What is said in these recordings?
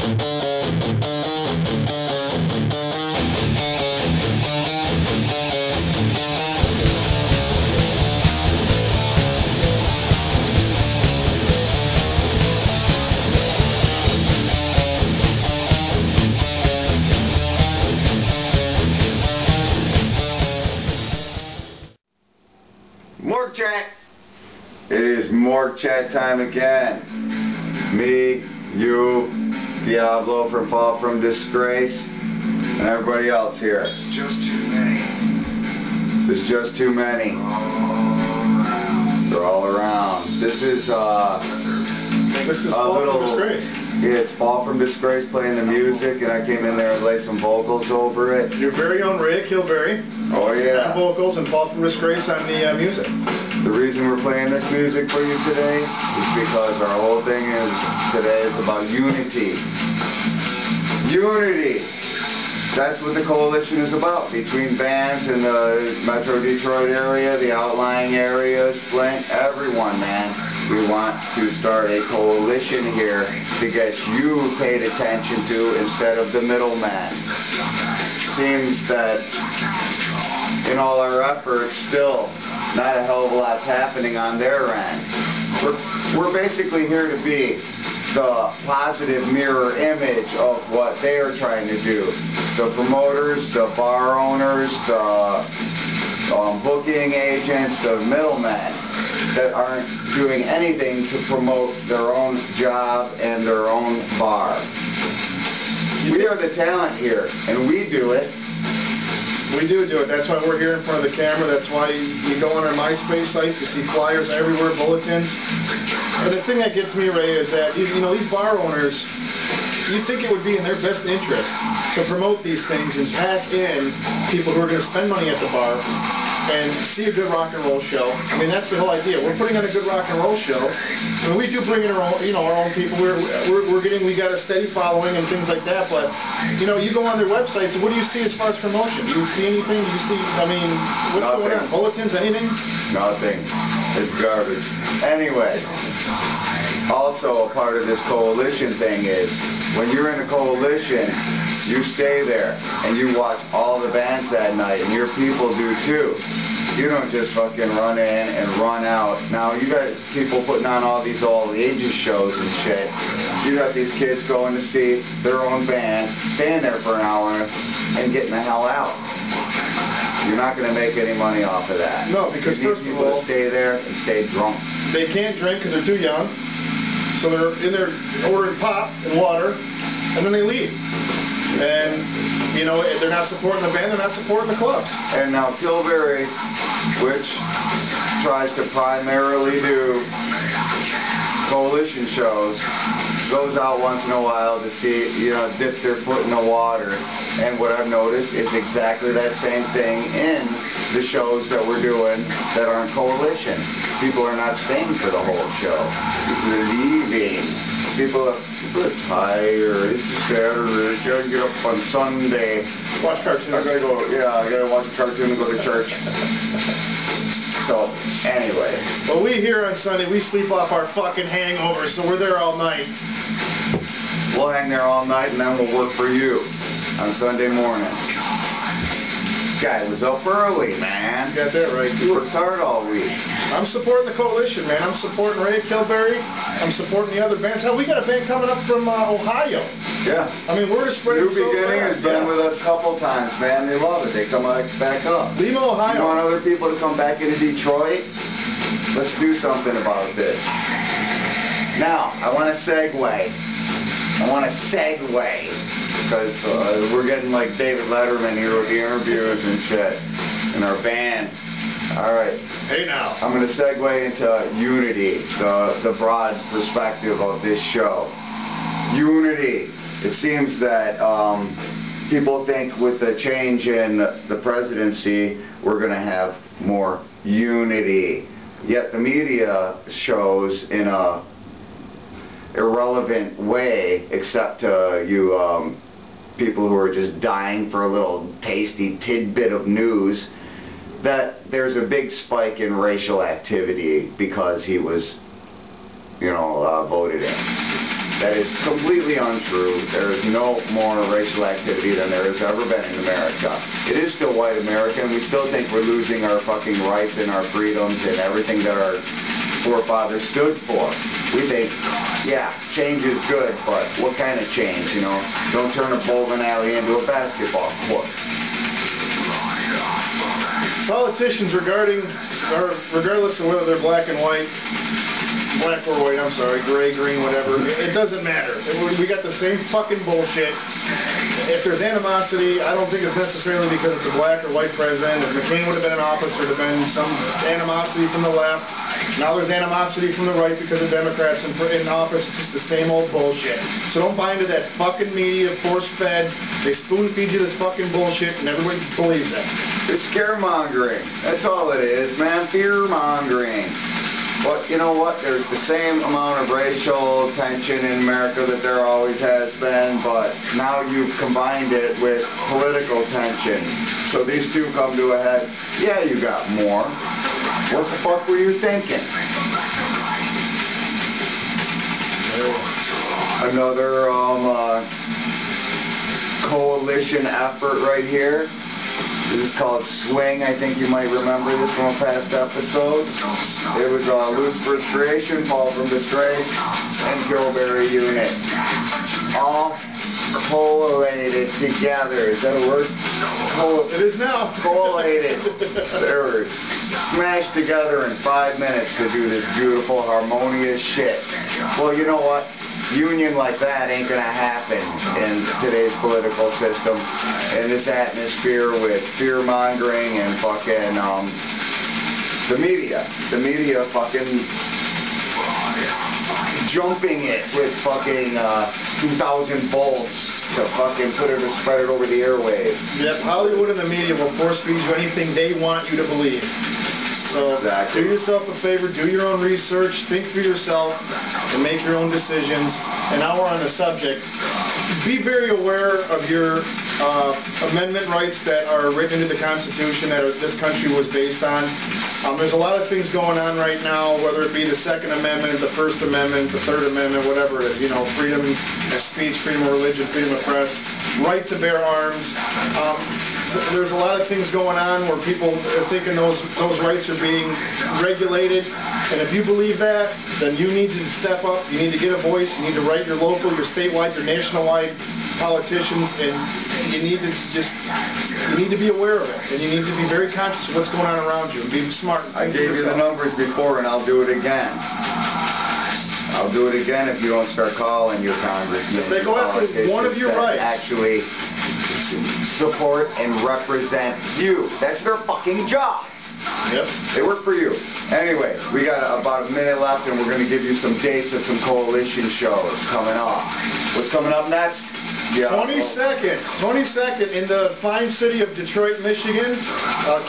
Morgue chat! It is morgue chat time again. Me, you, Diablo from Fall from Disgrace, and everybody else here. There's just too many. There's just too many. They're all around. This is Fall from Disgrace. Yeah, it's Fall from Disgrace playing the music, and I came in there and laid some vocals over it. Your very own Ray Kilberry. Oh yeah. On vocals and Fall from Disgrace on the music. The reason we're playing this music for you today is because our whole thing today is about unity. Unity! That's what the coalition is about, between bands in the Metro Detroit area, the outlying areas, Flint, everyone, man. We want to start a coalition here to get you paid attention to instead of the middleman. Seems that in all our efforts, still not a hell of a lot's happening on their end. We're basically here to be the positive mirror image of what they are trying to do. The promoters, the bar owners, the booking agents, the middlemen that aren't doing anything to promote their own job and their own bar. We are the talent here, and we do it. We do it. That's why we're here in front of the camera. That's why you go on our MySpace sites, you see flyers everywhere, bulletins. And the thing that gets me, Ray, is that these bar owners, you think it would be in their best interest to promote these things and pack in people who are going to spend money at the bar and see a good rock and roll show. I mean, that's the whole idea. We're putting on a good rock and roll show. I mean, we do bring in our own, our own people. We got a steady following and things like that. But you go on their websites. What do you see as far as promotion? Do you see anything? Do you see? I mean, what's Nothing. going on? Bulletins? Anything? Nothing. It's garbage. Anyway, also a part of this coalition thing is when you're in a coalition, you stay there and you watch all the bands that night, and your people do too. You don't just fucking run in and run out. Now you got people putting on all these all ages shows and shit. You got these kids going to see their own band, staying there for an hour and getting the hell out. You're not going to make any money off of that. No, because you first need of people all, to stay there and stay drunk. they can't drink because they're too young. So they're in there ordering pop and water, and then they leave. And they're not supporting the band, they're not supporting the clubs. And now Kilberry, which tries to primarily do coalition shows, goes out once in a while to see, dip their foot in the water. And what I've noticed is exactly that same thing in the shows that we're doing that aren't coalition. People are not staying for the whole show. People are leaving. People are tired. It's Saturday. I gotta get up on Sunday. Watch cartoons. I gotta watch a cartoon and go to church. So, anyway. Well, we here on Sunday, we sleep off our fucking hangovers, so we're there all night. We'll hang there all night and then we'll work for you on Sunday morning. Guy was up early, man. You got that right. He works hard all week. I'm supporting the coalition, man. I'm supporting Ray Kilberry. I'm supporting the other bands. Hell, we got a band coming up from Ohio. Yeah. I mean, we're just spreading. New Beginning has been with us a couple times, man. They love it. They come back up. Leave Ohio. You want other people to come back into Detroit? Let's do something about this. Now, I want to segue. Because we're getting like David Letterman here with the interviews and shit in our band. Alright. Hey now. I'm going to segue into unity, the broad perspective of this show. Unity. It seems that people think with the change in the presidency, we're going to have more unity. Yet the media shows in a irrelevant way, except to you people who are just dying for a little tasty tidbit of news, that there's a big spike in racial activity because he was, voted in. That is completely untrue. There is no more racial activity than there has ever been in America. It is still white America, and we still think we're losing our fucking rights and our freedoms and everything that our forefathers stood for. We think, yeah, change is good, but what kind of change, you know? Don't turn a bowling alley into a basketball court. Politicians regardless of whether they're black or white, gray, green, whatever, it doesn't matter. We got the same fucking bullshit. If there's animosity, I don't think it's necessarily because it's a black or white president. If McCain would have been in office, there would have been some animosity from the left. Now there's animosity from the right because of Democrats in office. It's just the same old bullshit. So don't buy into that fucking media, force-fed. They spoon-feed you this fucking bullshit, and everybody believes it. It's scaremongering. That's all it is, man. Fear-mongering. But you know what? There's the same amount of racial tension in America that there always has been, but now you've combined it with political tension. So these two come to a head. Yeah, you got more. What the fuck were you thinking? Another coalition effort right here. This is called Swing. I think you might remember this from a past episode. It was Lucifer's Creation, Fall from Disgrace, and Gilberry Unit. All collated together. Is that a word? It is now. Collated. They were smashed together in 5 minutes to do this beautiful, harmonious shit. Well, you know what? Union like that ain't gonna happen in today's political system, in this atmosphere with fear-mongering and fucking the media fucking jumping it with fucking 2,000 volts to fucking spread it over the airwaves. Yep, Hollywood and the media will force feed you anything they want you to believe. So exactly. Do yourself a favor, do your own research, think for yourself, and make your own decisions. And now we're on the subject. Be very aware of your amendment rights that are written into the Constitution that this country was based on. There's a lot of things going on right now, whether it be the Second Amendment, the First Amendment, the Third Amendment, whatever it is, you know, freedom of speech, freedom of religion, freedom of press, right to bear arms. There's a lot of things going on where people are thinking those rights are being regulated, and if you believe that, then you need to step up, you need to get a voice, you need to write your local, your statewide, your nationwide politicians, and you need to be aware of it, and you need to be very conscious of what's going on around you, and be smart. I gave you the numbers before, and I'll do it again. I'll do it again if you don't start calling your congressmen. If they go after one of your rights, actually support and represent you. That's their fucking job. Yep. They work for you. Anyway, we got about a minute left, and we're going to give you some dates of some coalition shows coming up. What's coming up next? Yeah. 22nd in the fine city of Detroit, Michigan.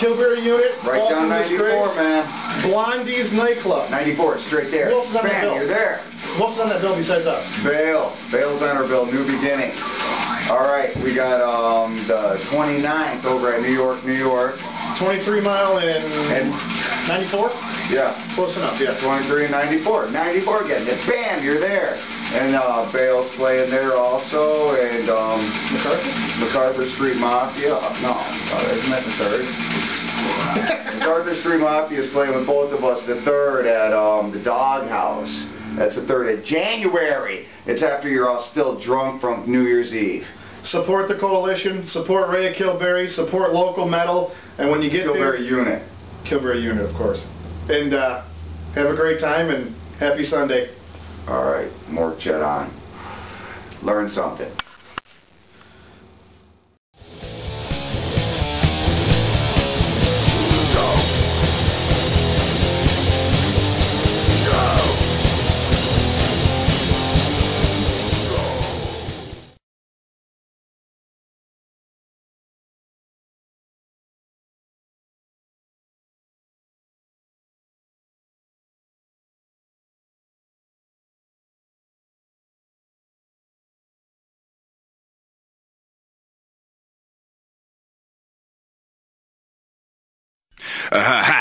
Kilberry Unit. Right down 94, man. Blondie's Nightclub. 94, straight there. Who else is on that bill? You're there. Who else is on that bill besides us? Bale's on our bill. New Beginning. All right, we got the 29th over at New York, New York. 23 Mile and 94? Yeah. Close enough, yeah. 23 and 94. 94 again. Bam, you're there. And Bale's playing there also, and MacArthur Street Mafia. No, isn't that the third? MacArthur Street Mafia is playing with both of us the third at the Doghouse. That's the 3rd of January. It's after you're all still drunk from New Year's Eve. Support the coalition, support Ray Kilberry, support local metal, and when you get Kilberry Unit. Kilberry Unit, of course. And have a great time, and happy Sunday. All right, Morgue Chet on. Learn something. Ha